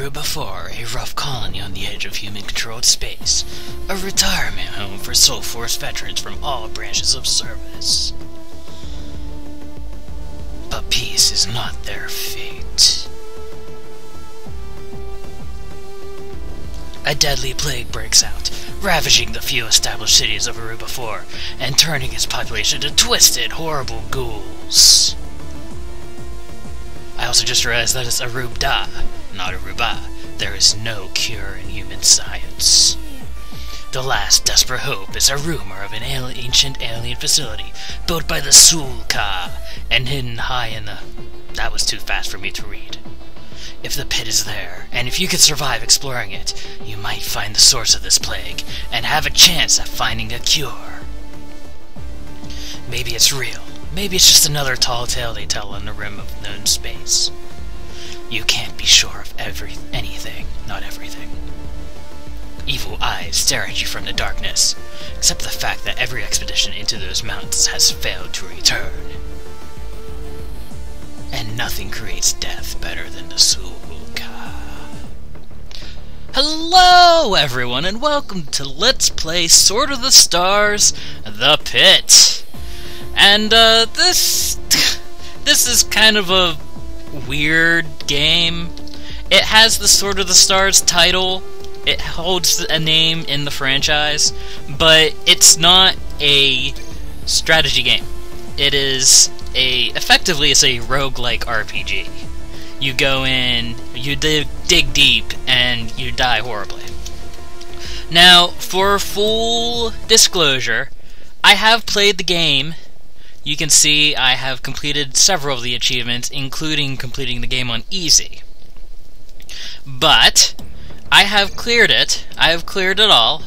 Aruba 4, a rough colony on the edge of human-controlled space. A retirement home for Soul Force veterans from all branches of service. But peace is not their fate. A deadly plague breaks out, ravaging the few established cities of Aruba 4, and turning its population to twisted, horrible ghouls. I also just realized that it's Arubda, not Aruba. There is no cure in human science. The last desperate hope is a rumor of an ancient alien facility built by the Sulka and hidden high in the... That was too fast for me to read. If the pit is there, and if you can survive exploring it, you might find the source of this plague and have a chance at finding a cure. Maybe it's real. Maybe it's just another tall tale they tell on the rim of known space. You can't be sure of anything, not everything. Evil eyes stare at you from the darkness, except the fact that every expedition into those mountains has failed to return. And nothing creates death better than the Sulka. Hello everyone, and welcome to Let's Play Sword of the Stars, The Pit. And this is kind of a weird game. It has the Sword of the Stars title. It holds a name in the franchise, but it's not a strategy game. It is effectively it's a roguelike RPG. You go in, you dig deep, and you die horribly. Now, for full disclosure, I have played the game. You can see I have completed several of the achievements, including completing the game on easy. But I have cleared it. I have cleared it all.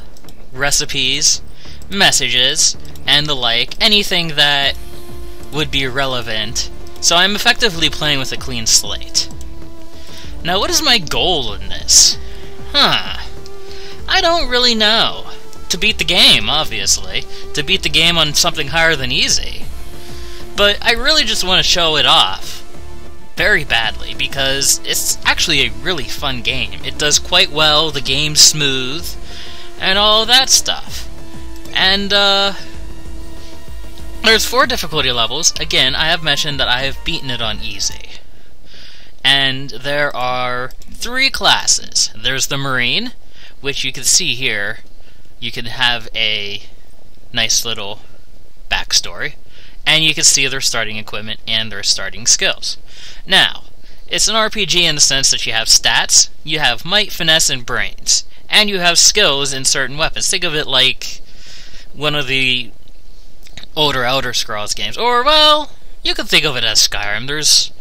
Recipes, messages, and the like. Anything that would be relevant. So I'm effectively playing with a clean slate. Now, what is my goal in this? I don't really know. To beat the game, obviously. To beat the game on something higher than easy. But I really just want to show it off very badly, because it's actually a really fun game. It does quite well, the game's smooth, and all that stuff. And, there's 4 difficulty levels. Again, I have mentioned that I have beaten it on easy. And there are 3 classes. There's the Marine, which you can see here. You can have a nice little backstory. And you can see their starting equipment and their starting skills. Now, it's an RPG in the sense that you have stats, you have might, finesse, and brains. And you have skills in certain weapons. Think of it like one of the older Elder Scrolls games. Or, well, you can think of it as Skyrim. There's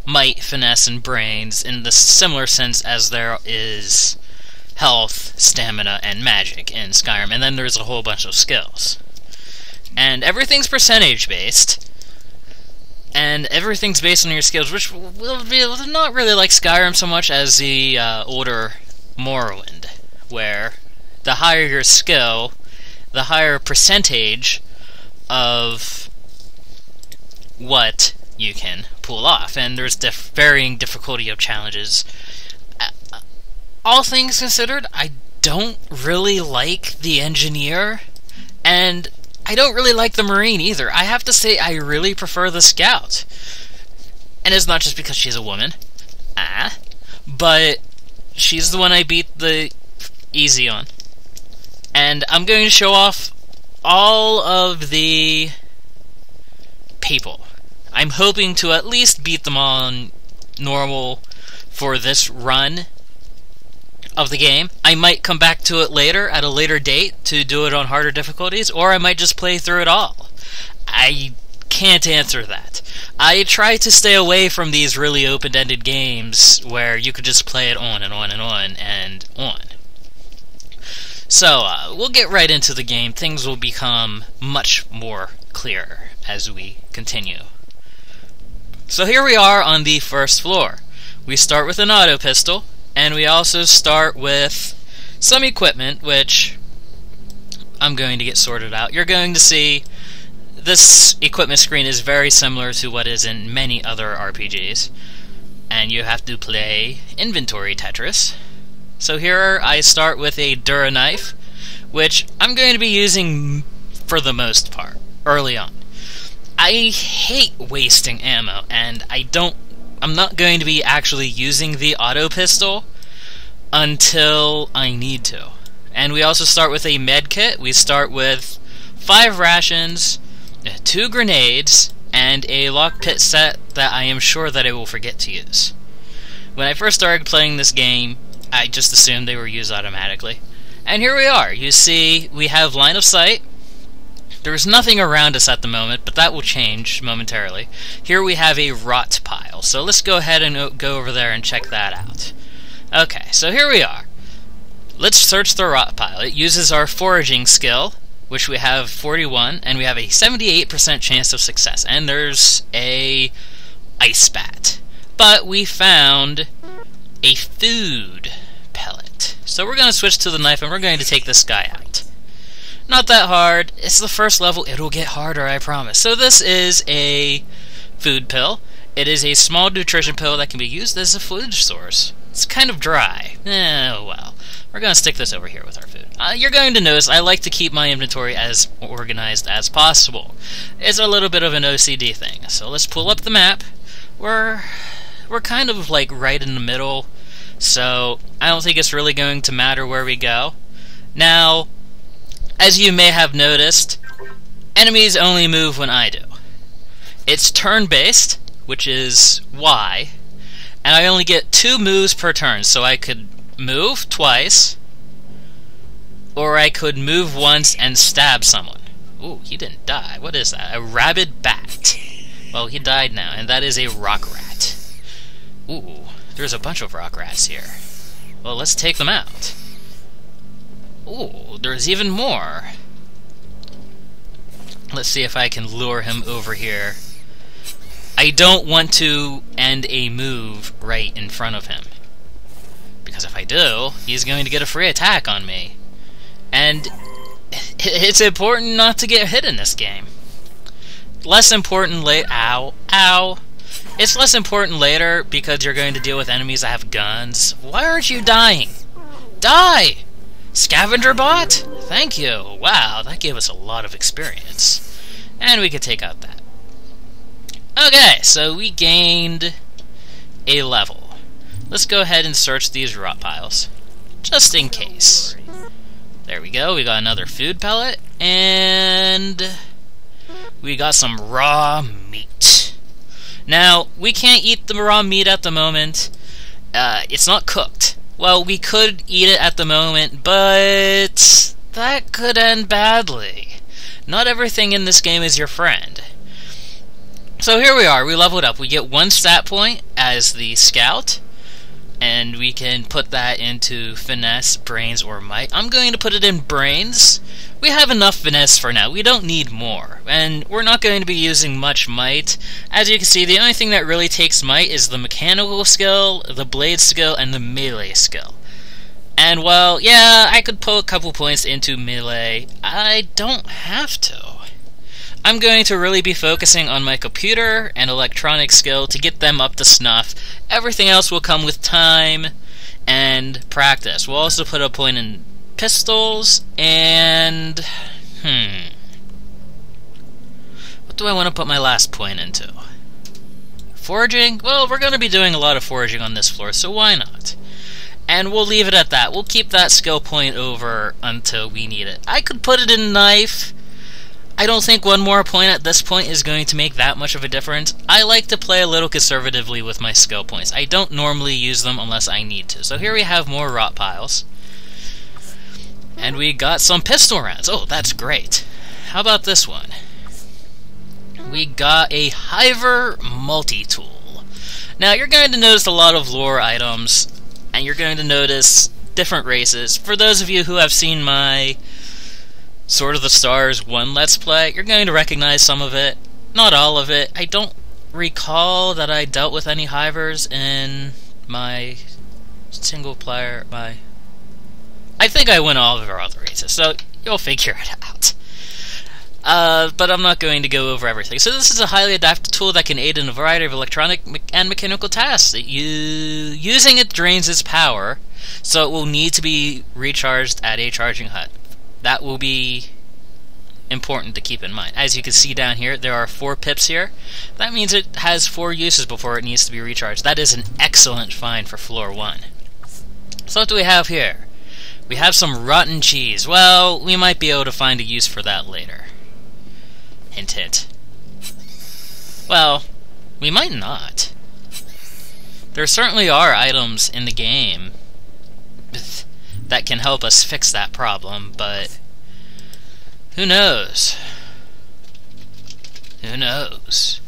might, finesse, and brains in the similar sense as there is health, stamina, and magic in Skyrim. And then there's a whole bunch of skills. And everything's percentage-based. And everything's based on your skills, which will be not really like Skyrim so much as the older Morrowind, where the higher your skill, the higher percentage of what you can pull off, and there's varying difficulty of challenges. All things considered, I don't really like the Engineer, and I don't really like the Marine either. I have to say I really prefer the Scout. And it's not just because she's a woman, but she's the one I beat the easy on. And I'm going to show off all of the people. I'm hoping to at least beat them on normal for this run of the game. I might come back to it later, at a later date, to do it on harder difficulties, or I might just play through it all. I can't answer that. I try to stay away from these really open-ended games where you could just play it on and on and on and on. So, we'll get right into the game. Things will become much more clear as we continue. So here we are on the first floor. We start with an auto pistol, and we also start with some equipment, which I'm going to get sorted out. You're going to see this equipment screen is very similar to what is in many other RPGs. and you have to play inventory Tetris. So here I start with a Dura knife, which I'm going to be using for the most part, early on. I hate wasting ammo, and I'm not going to be actually using the auto pistol until I need to. And we also start with a med kit. We start with 5 rations, 2 grenades, and a lock pit set that I am sure that I will forget to use. When I first started playing this game, I just assumed they were used automatically. And here we are. You see, we have line of sight. There's nothing around us at the moment, but that will change momentarily. Here we have a rot pile, so let's go ahead and go over there and check that out. Okay, so here we are. Let's search the rot pile. It uses our foraging skill, which we have 41, and we have a 78% chance of success. And there's a ice bat. But we found a food pellet. So we're going to switch to the knife, and we're going to take this guy out. Not that hard. It's the first level. It'll get harder, I promise. So this is a food pill. It is a small nutrition pill that can be used as a food source. It's kind of dry. Well. We're going to stick this over here with our food. You're going to notice I like to keep my inventory as organized as possible. It's a little bit of an OCD thing. So let's pull up the map. We're kind of like right in the middle, so I don't think it's really going to matter where we go. Now, as you may have noticed, enemies only move when I do. It's turn-based, which is Y, and I only get 2 moves per turn, so I could move twice, or I could move once and stab someone. Ooh, he didn't die. What is that? A rabid bat. Well, he died now, and that is a rock rat. Ooh, there's a bunch of rock rats here. Well, let's take them out. Ooh, there's even more. Let's see if I can lure him over here. I don't want to end a move right in front of him, because if I do, he's going to get a free attack on me. And it's important not to get hit in this game. Less important ow, ow. It's less important later because you're going to deal with enemies that have guns. Why aren't you dying? Die! Scavenger bot? Thank you. Wow, that gave us a lot of experience. And we could take out that. Okay, so we gained a level. Let's go ahead and search these rot piles, just in case. There we go, we got another food pellet, and we got some raw meat. Now, we can't eat the raw meat at the moment. It's not cooked. Well, we could eat it at the moment, but that could end badly. Not everything in this game is your friend. So here we are, we leveled up. We get 1 stat point as the scout, and we can put that into finesse, brains, or might. I'm going to put it in brains. We have enough finesse for now. We don't need more. And we're not going to be using much might. As you can see, the only thing that really takes might is the mechanical skill, the blade skill, and the melee skill. And well, yeah, I could put a couple points into melee. I don't have to. I'm going to really be focusing on my computer and electronic skill to get them up to snuff. Everything else will come with time and practice. We'll also put a point in pistols and... what do I want to put my last point into? Foraging? Well, we're going to be doing a lot of foraging on this floor, so why not? And we'll leave it at that. We'll keep that skill point over until we need it. I could put it in knife. I don't think 1 more point at this point is going to make that much of a difference. I like to play a little conservatively with my skill points. I don't normally use them unless I need to. So here we have more rot piles. And we got some pistol rounds. Oh, that's great. How about this one? We got a Hiver multi-tool. Now, you're going to notice a lot of lore items, and you're going to notice different races. For those of you who have seen my Sword of the Stars 1 Let's Play, you're going to recognize some of it. Not all of it. I don't recall that I dealt with any Hivers in my single player, I think I went all of our other races, so you'll figure it out. but I'm not going to go over everything. So this is a highly adaptive tool that can aid in a variety of electronic and mechanical tasks. Using it drains its power, so it will need to be recharged at a charging hut. That will be important to keep in mind. As you can see down here, there are 4 pips here. That means it has 4 uses before it needs to be recharged. That is an excellent find for floor 1. So what do we have here? We have some rotten cheese. Well, we might be able to find a use for that later. Hint, hint. Well, we might not. There certainly are items in the game that can help us fix that problem, but who knows? Who knows?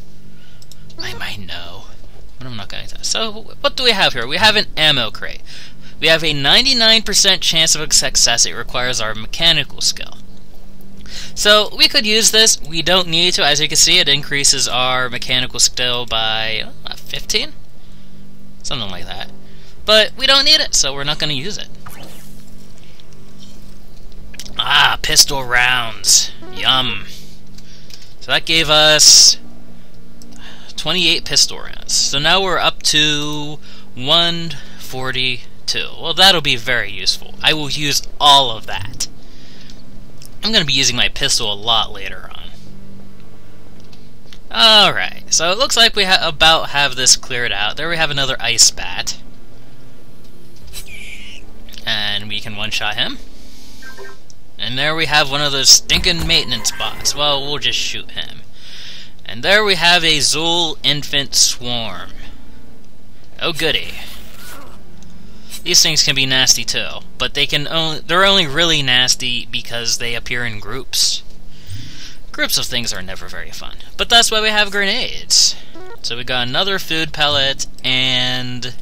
I might know, but I'm not going to. So, what do we have here? We have an ammo crate. We have a 99% chance of success. It requires our mechanical skill. So, we could use this. We don't need to. As you can see, it increases our mechanical skill by 15? Something like that. But we don't need it, so we're not going to use it. Ah, pistol rounds. Yum. So that gave us 28 pistol rounds. So now we're up to 142. Well, that'll be very useful. I will use all of that. I'm going to be using my pistol a lot later on. Alright, so it looks like we about have this cleared out. There we have another ice bat. And we can one-shot him. And there we have one of those stinking maintenance bots. Well, we'll just shoot him. And there we have a Zool infant swarm. Oh goody. These things can be nasty too, but they're only really nasty because they appear in groups. Groups of things are never very fun. But that's why we have grenades. So we got another food pellet and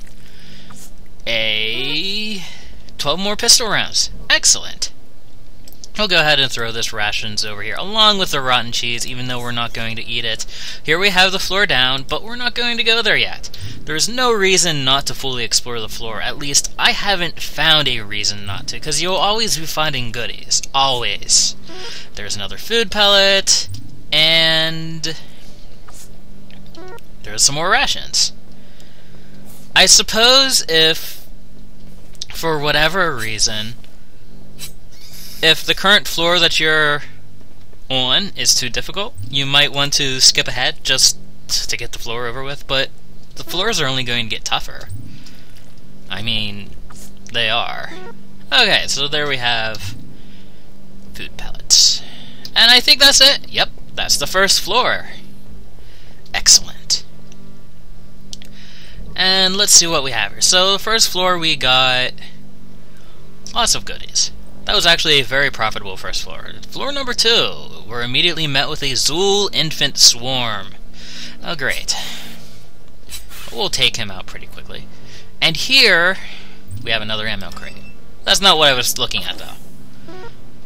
12 more pistol rounds. Excellent. We'll go ahead and throw this rations over here, along with the rotten cheese, even though we're not going to eat it. Here we have the floor down, but we're not going to go there yet. There's no reason not to fully explore the floor. At least, I haven't found a reason not to, because you'll always be finding goodies. Always. There's another food pellet, and there's some more rations. I suppose if, for whatever reason, if the current floor that you're on is too difficult, you might want to skip ahead just to get the floor over with, but the floors are only going to get tougher. I mean, they are. Okay, so there we have food pellets. And I think that's it. Yep, that's the first floor. Excellent. And let's see what we have here. So the first floor we got lots of goodies. That was actually a very profitable first floor. Floor number 2, we're immediately met with a Zool infant swarm. Oh great. We'll take him out pretty quickly. And here, we have another ammo crate. That's not what I was looking at though.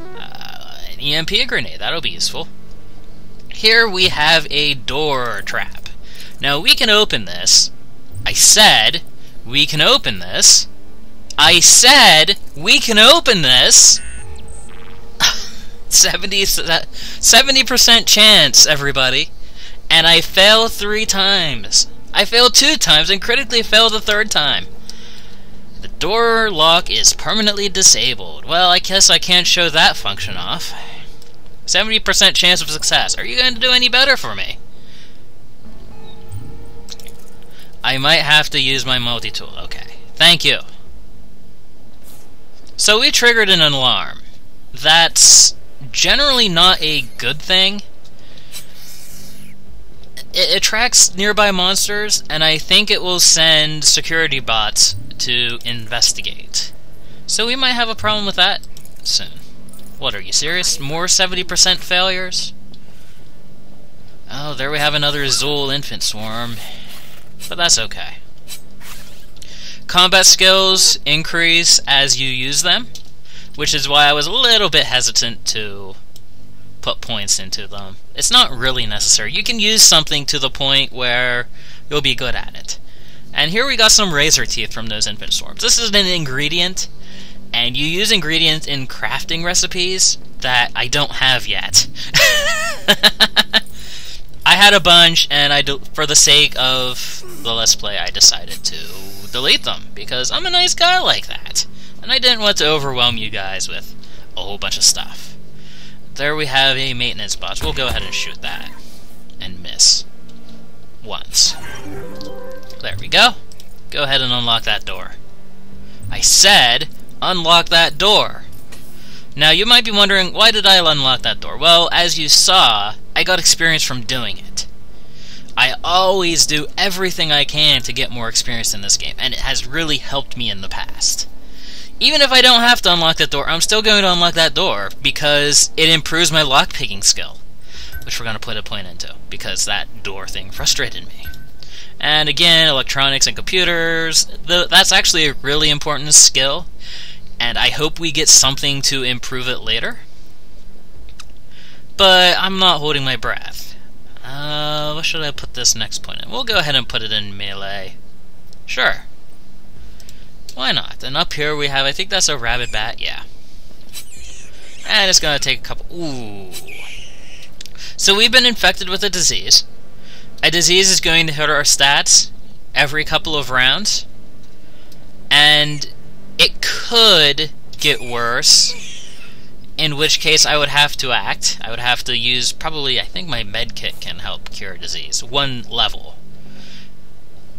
An EMP grenade, that'll be useful. Here we have a door trap. Now we can open this. I said, we can open this. I said we can open this. 70% chance, everybody. And I failed 3 times. I failed 2 times and critically failed the 3rd time. The door lock is permanently disabled. Well, I guess I can't show that function off. 70% chance of success. Are you going to do any better for me? I might have to use my multi-tool. Okay. Thank you. So we triggered an alarm. That's generally not a good thing. It attracts nearby monsters, and I think it will send security bots to investigate. So we might have a problem with that soon. What, are you serious? More 70% failures? Oh, there we have another Zool infant swarm. But that's okay. Combat skills increase as you use them, which is why I was a little bit hesitant to put points into them. It's not really necessary. You can use something to the point where you'll be good at it. And here we got some razor teeth from those infant swarms. This is an ingredient, and you use ingredients in crafting recipes that I don't have yet. I had a bunch, and for the sake of the Let's Play, I decided to delete them, because I'm a nice guy like that. And I didn't want to overwhelm you guys with a whole bunch of stuff. There we have a maintenance box. We'll go ahead and shoot that. And miss. Once. There we go. Go ahead and unlock that door. I said, unlock that door! Now, you might be wondering, why did I unlock that door? Well, as you saw, I got experience from doing it. I always do everything I can to get more experience in this game, and it has really helped me in the past. Even if I don't have to unlock that door, I'm still going to unlock that door, because it improves my lockpicking skill, which we're going to put a point into, because that door thing frustrated me. And again, electronics and computers, that's actually a really important skill, and I hope we get something to improve it later. But I'm not holding my breath. What should I put this next point in? We'll go ahead and put it in melee. Sure. Why not? And up here we have, I think that's a rabbit bat, yeah. And it's gonna take a couple... Ooh. So we've been infected with a disease. A disease is going to hit our stats every couple of rounds. And it could get worse, in which case I would have to act. I would have to use probably, I think my med kit can help cure disease. 1 level.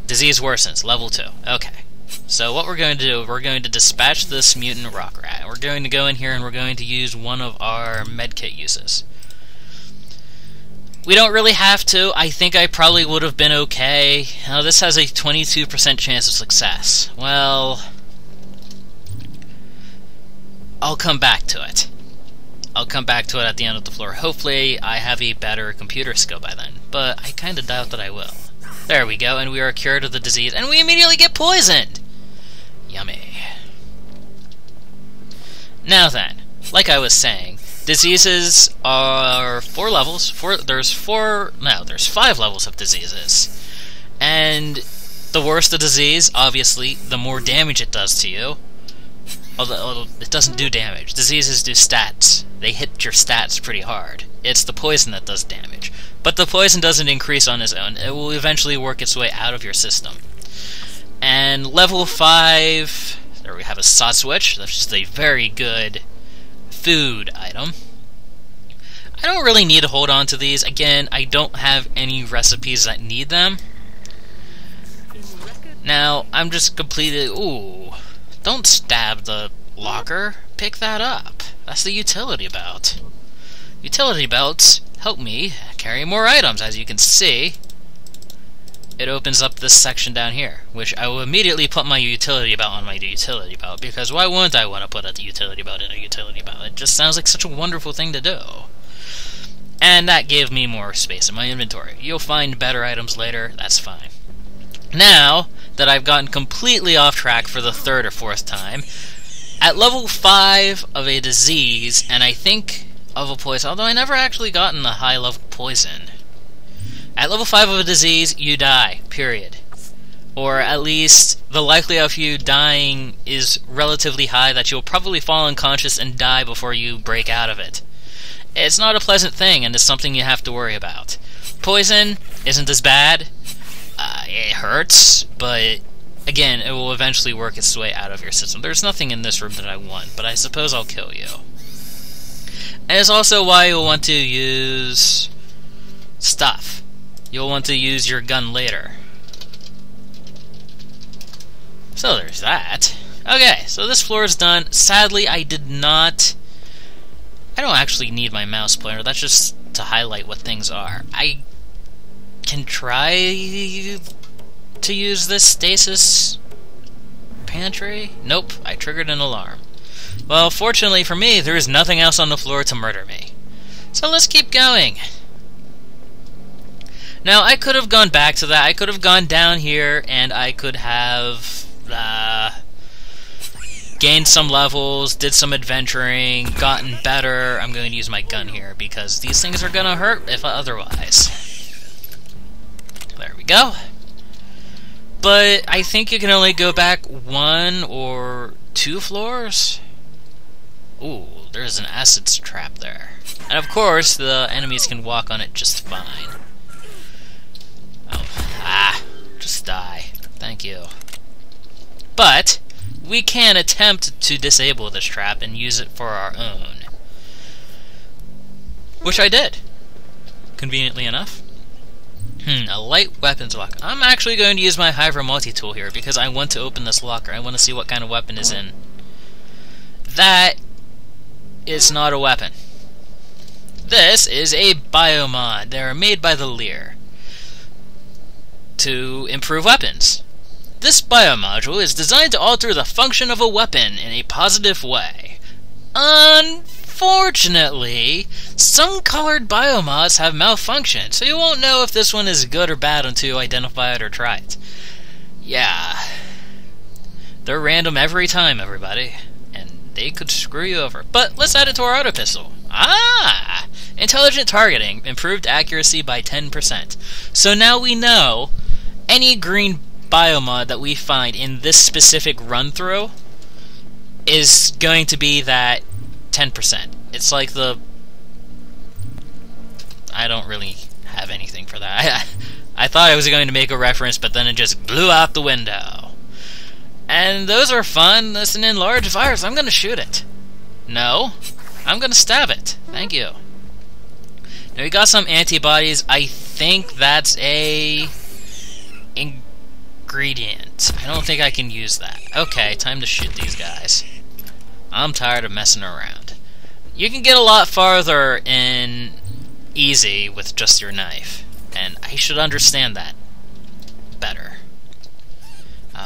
Disease worsens, level 2. Okay. So what we're going to do, we're going to dispatch this mutant rock rat. We're going to go in here and we're going to use one of our med kit uses. We don't really have to. I think I probably would have been okay. Now this has a 22% chance of success. Well, I'll come back to it. I'll come back to it at the end of the floor. Hopefully I have a better computer skill by then, but I kind of doubt that I will. There we go, and we are cured of the disease, and we immediately get poisoned! Yummy. Now then, like I was saying, diseases are 4 levels. There's 5 levels of diseases. And the worse the disease, obviously, the more damage it does to you. Although it doesn't do damage. Diseases do stats. They hit your stats pretty hard. It's the poison that does damage. But the poison doesn't increase on its own. It will eventually work its way out of your system. And level 5, there we have a SotS, which that's just a very good food item. I don't really need to hold on to these. Again, I don't have any recipes that need them. Now, I'm just completely... Ooh. Don't stab the locker. Pick that up. That's the utility belt. Utility belts help me carry more items, as you can see. It opens up this section down here, which I will immediately put my utility belt on my utility belt, because why wouldn't I want to put a utility belt in a utility belt? It just sounds like such a wonderful thing to do. And that gave me more space in my inventory. You'll find better items later, that's fine. Now that I've gotten completely off track for the 3rd or 4th time, at level 5 of a disease, and I think of a poison, although I never actually gotten the high level poison. At level 5 of a disease, you die, period. Or at least the likelihood of you dying is relatively high, that you'll probably fall unconscious and die before you break out of it. It's not a pleasant thing, and it's something you have to worry about. Poison isn't as bad. It hurts, but again, it will eventually work its way out of your system. There's nothing in this room that I want, but I suppose I'll kill you. And it's also why you'll want to use stuff. You'll want to use your gun later. So there's that. Okay, so this floor is done. Sadly, I don't actually need my mouse pointer. That's just to highlight what things are. I can try to use this stasis pantry. Nope, I triggered an alarm. Well, fortunately for me, there is nothing else on the floor to murder me. So let's keep going. Now, I could have gone back to that. I could have gone down here, and I could have gained some levels, did some adventuring, gotten better. I'm going to use my gun here, because these things are going to hurt if otherwise. There we go. But I think you can only go back 1 or 2 floors. Ooh, there's an acid trap there. And of course, the enemies can walk on it just fine. Oh, just die. Thank you. But we can attempt to disable this trap and use it for our own. Which I did. Conveniently enough. A light weapons locker. I'm actually going to use my Hyver multi-tool here because I want to open this locker. I want to see what kind of weapon is in. That is not a weapon. This is a biomod. They are made by the Leer to improve weapons. This biomodule is designed to alter the function of a weapon in a positive way. Unfortunately, some colored biomods have malfunctioned, so you won't know if this one is good or bad until you identify it or try it. Yeah. They're random every time, everybody. And they could screw you over. But let's add it to our auto pistol. Intelligent targeting, improved accuracy by 10%. So now we know any green biomod that we find in this specific run-through is going to be that 10%. It's like the... I don't really have anything for that. I thought I was going to make a reference, but then it just blew out the window. And those are fun. That's an enlarged virus. I'm going to shoot it. No. I'm going to stab it. Thank you. Now we got some antibodies. I think that's a... ingredient. I don't think I can use that. Okay, time to shoot these guys. I'm tired of messing around. You can get a lot farther in easy with just your knife, and I should understand that better.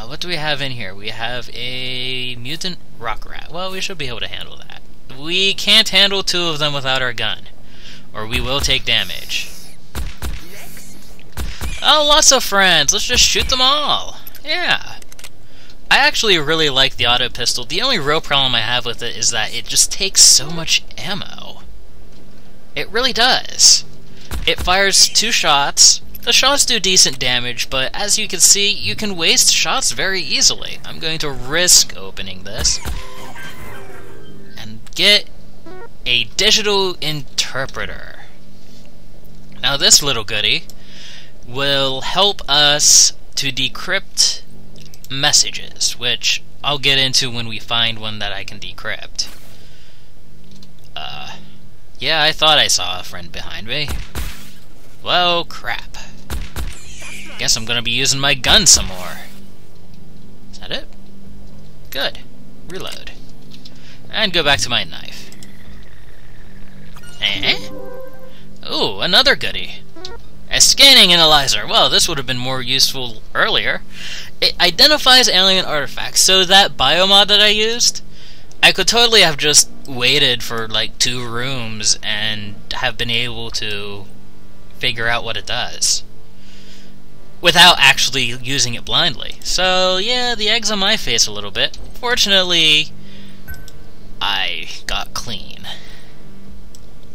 What do we have in here? We have a mutant rock rat. Well, we should be able to handle that. We can't handle two of them without our gun, or we will take damage. Oh, lots of friends. Let's just shoot them all. Yeah. I actually really like the auto pistol. The only real problem I have with it is that it just takes so much ammo. It really does. It fires 2 shots. The shots do decent damage, but as you can see, you can waste shots very easily. I'm going to risk opening this and get a digital interpreter. Now this little goodie will help us to decrypt messages, which I'll get into when we find one that I can decrypt. Yeah, I thought I saw a friend behind me. Well, crap. Guess I'm gonna be using my gun some more. Is that it? Good. Reload. And go back to my knife. Ooh, another goodie. A scanning analyzer. Well, this would have been more useful earlier. It identifies alien artifacts, so that biomod that I used, I could totally have just waited for like 2 rooms and have been able to figure out what it does without actually using it blindly. So yeah, the egg's on my face a little bit. Fortunately, I got clean.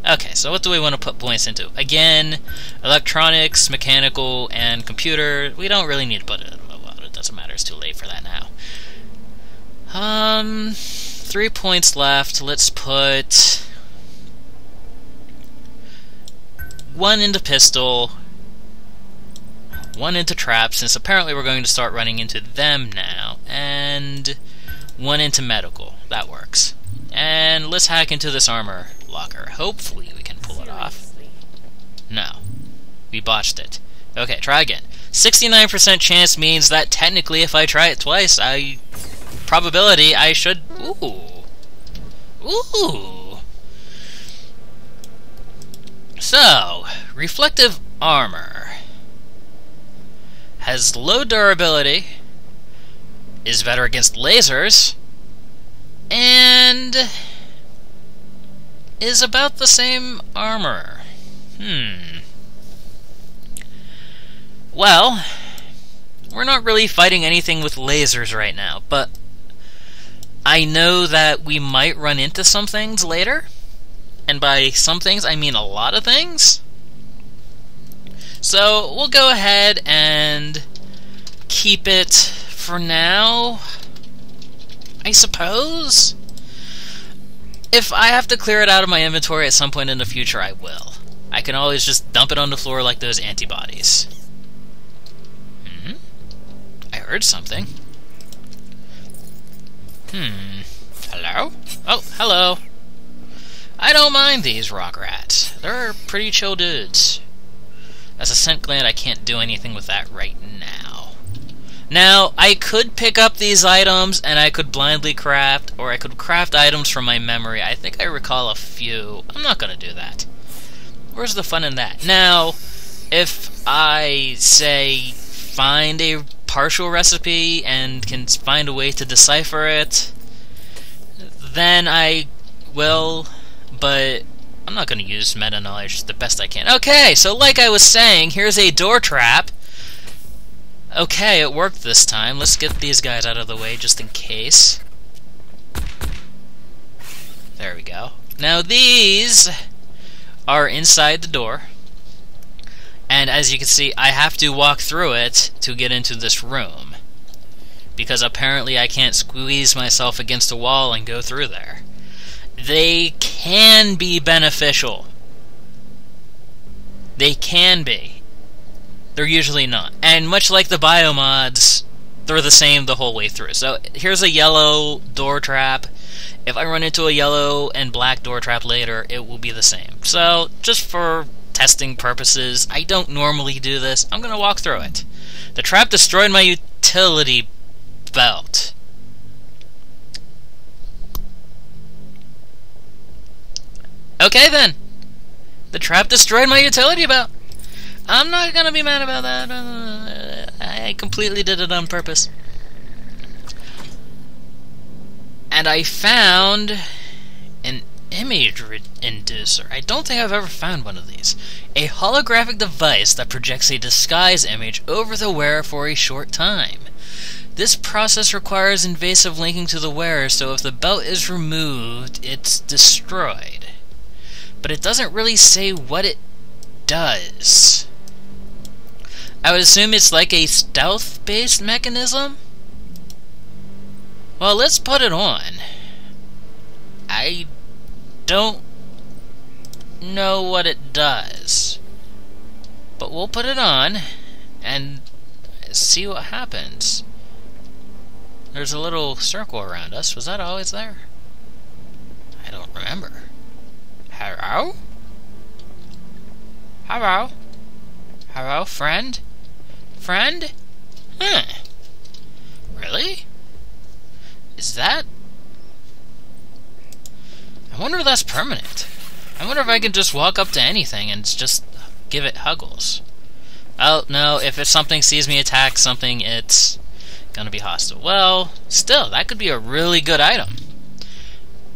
Okay, so what do we want to put points into? Again, electronics, mechanical, and computer. We don't really need to put it. Well, it doesn't matter. It's too late for that now. 3 points left. Let's put 1 into pistol, 1 into traps, since apparently we're going to start running into them now, and 1 into medical. That works. And let's hack into this armor locker. Hopefully we can pull it off. No. We botched it. Okay, try again. 69% chance means that technically if I try it twice, probability I should... Ooh. Ooh. So, reflective armor has low durability, is better against lasers, and is about the same armor. Well, we're not really fighting anything with lasers right now, but I know that we might run into some things later, and by some things I mean a lot of things. So we'll go ahead and keep it for now, I suppose. If I have to clear it out of my inventory at some point in the future, I will. I can always just dump it on the floor like those antibodies. I heard something. Hello? Oh, hello. I don't mind these rock rats. They're pretty chill dudes. As a scent gland, I can't do anything with that right now. Now, I could pick up these items and I could blindly craft, or I could craft items from my memory. I think I recall a few. I'm not going to do that. Where's the fun in that? Now, if I, say, find a partial recipe and can find a way to decipher it, then I will, but I'm not going to use meta-knowledge the best I can. Okay, so like I was saying, here's a door trap. Okay, it worked this time. Let's get these guys out of the way just in case. There we go. Now these are inside the door. And as you can see, I have to walk through it to get into this room. Because apparently I can't squeeze myself against a wall and go through there. They can be beneficial. They can be. They're usually not. And much like the biomods, they're the same the whole way through. So here's a yellow door trap. If I run into a yellow and black door trap later, it will be the same. So just for testing purposes, I don't normally do this. I'm going to walk through it. The trap destroyed my utility belt. Okay then. The trap destroyed my utility belt. I'm not gonna be mad about that. I completely did it on purpose. And I found an image inducer. I don't think I've ever found one of these. A holographic device that projects a disguise image over the wearer for a short time. This process requires invasive linking to the wearer, so if the belt is removed, it's destroyed. But it doesn't really say what it does. I would assume it's like a stealth-based mechanism? Well, let's put it on. I don't know what it does. But we'll put it on and see what happens. There's a little circle around us. Was that always there? I don't remember. Hello? Hello? Hello, friend? Friend? Huh. Really? Is that... I wonder if that's permanent. I wonder if I can just walk up to anything and just give it huggles. Oh, no, if it's something sees me attack something, it's gonna be hostile. Well, still, that could be a really good item.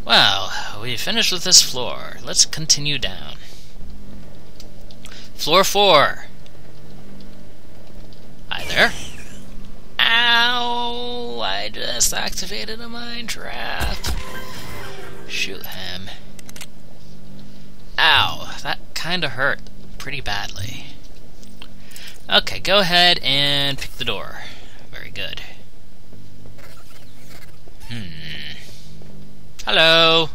Well, we finished with this floor. Let's continue down. Floor 4. Hi there. Ow! I just activated a mine trap. Shoot him. Ow, that kinda hurt pretty badly. Okay, go ahead and pick the door. Very good. Hello!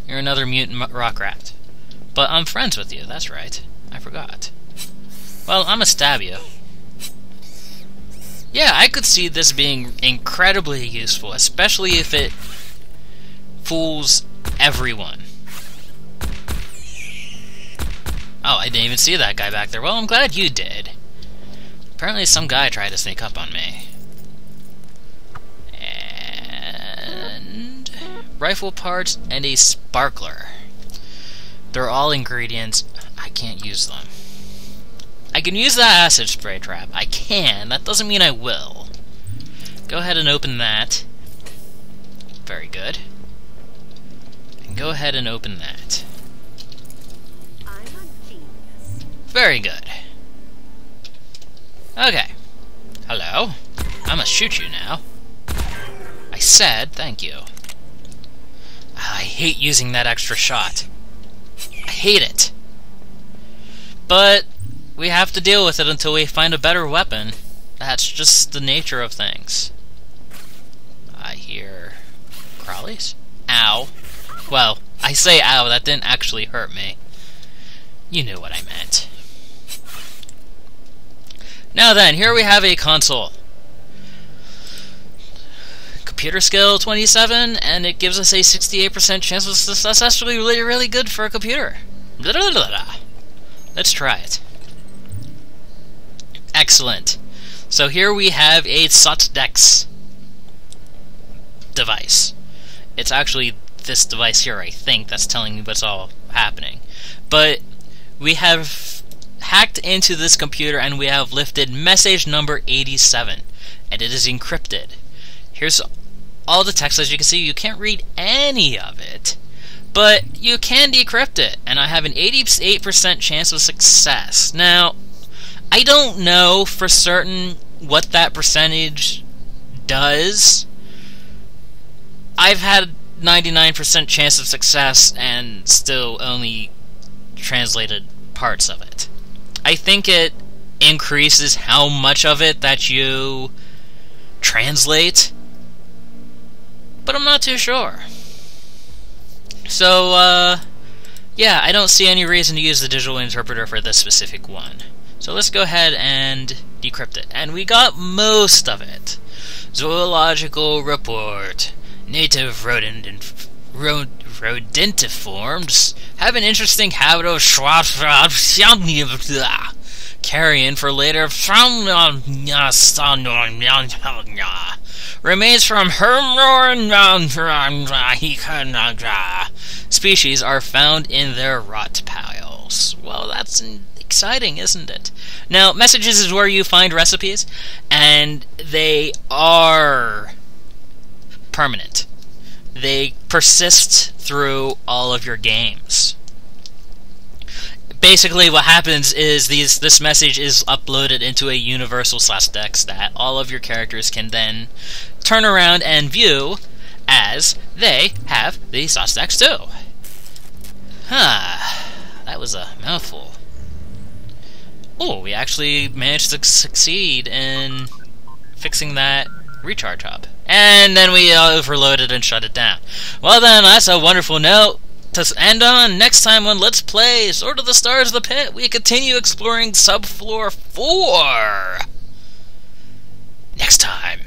You're another mutant rock rat. But I'm friends with you, that's right. I forgot. Well, I'm gonna stab you. Yeah, I could see this being incredibly useful, especially if it fools everyone. Oh, I didn't even see that guy back there. Well, I'm glad you did. Apparently some guy tried to sneak up on me. And... rifle parts and a sparkler. They're all ingredients. I can't use them. I can use that acid spray trap. I can. That doesn't mean I will. Go ahead and open that. Very good. And go ahead and open that. I'm a genius. Very good. Okay. Hello. I'm gonna shoot you now. I said thank you. I hate using that extra shot. I hate it. But we have to deal with it until we find a better weapon. That's just the nature of things. I hear crawlies. Ow. Well, I say ow, that didn't actually hurt me. You knew what I meant. Now then, here we have a console. Computer skill 27, and it gives us a 68% chance of success. That's actually really, really good for a computer. Blah, blah, blah, blah. Let's try it. Excellent. So here we have a SotS device. It's actually this device here, I think, that's telling me what's all happening. But we have hacked into this computer and we have lifted message number 87, and it is encrypted. Here's all the text. As you can see, you can't read any of it, but you can decrypt it, and I have an 88% chance of success. Now, I don't know for certain what that percentage does. I've had 99% chance of success and still only translated parts of it. I think it increases how much of it that you translate, but I'm not too sure. So, yeah, I don't see any reason to use the digital interpreter for this specific one. So let's go ahead and decrypt it. And we got most of it. Zoological report. Native rodentiforms have an interesting habit of carrion for later remains from species are found in their rot piles. Well, that's exciting, isn't it? Now, messages is where you find recipes, and they are permanent. They persist through all of your games. Basically, what happens is this message is uploaded into a universal SotS that all of your characters can then turn around and view as they have the SotS too. That was a mouthful. Oh, we actually managed to succeed in fixing that recharge hub. And then we overloaded and shut it down. Well then, that's a wonderful note to end on. Next time on Let's Play Sword of the Stars of the Pit, we continue exploring Subfloor 4. Next time.